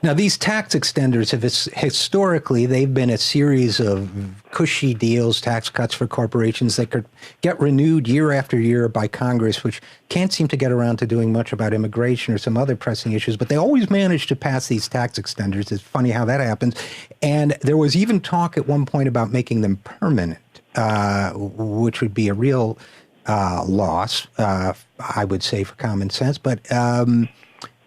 Now, these tax extenders have historically, they've been a series of cushy deals, tax cuts for corporations that could get renewed year after year by Congress, which can't seem to get around to doing much about immigration or some other pressing issues. But they always manage to pass these tax extenders. It's funny how that happens. And there was even talk at one point about making them permanent, which would be a real loss, I would say, for common sense. But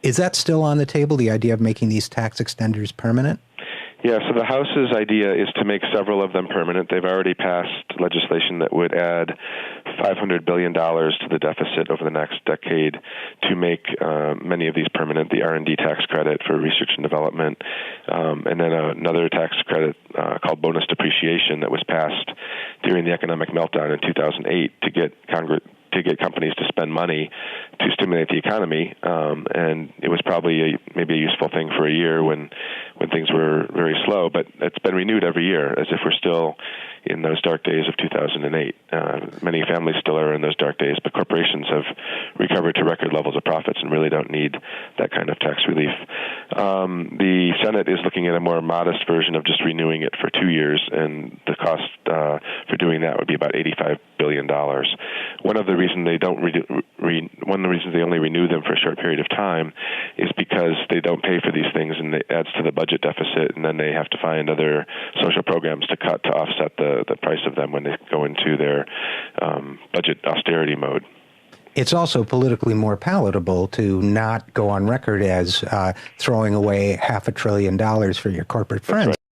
is that still on the table, the idea of making these tax extenders permanent? Yeah, so the House's idea is to make several of them permanent. They've already passed legislation that would add $500 billion to the deficit over the next decade to make many of these permanent. The R&D tax credit for research and development, and then another tax credit called bonus depreciation that was passed during the economic meltdown in 2008 to get companies to spend money to stimulate the economy, and it was probably maybe a useful thing for a year when things were very slow, but it's been renewed every year as if we're still in those dark days of 2008. Many families still are in those dark days, but corporations have recovered to record levels of profits and really don't need that kind of tax relief. The Senate is looking at a more modest version of just renewing it for 2 years, and the cost for doing that would be about $85 billion. One of the reasons they only renew them for a short period of time is because they don't pay for these things, and it adds to the budget deficit, and then they have to find other social programs to cut to offset the price of them when they go into their budget austerity mode. It's also politically more palatable to not go on record as throwing away $500 billion for your corporate friends. That's right.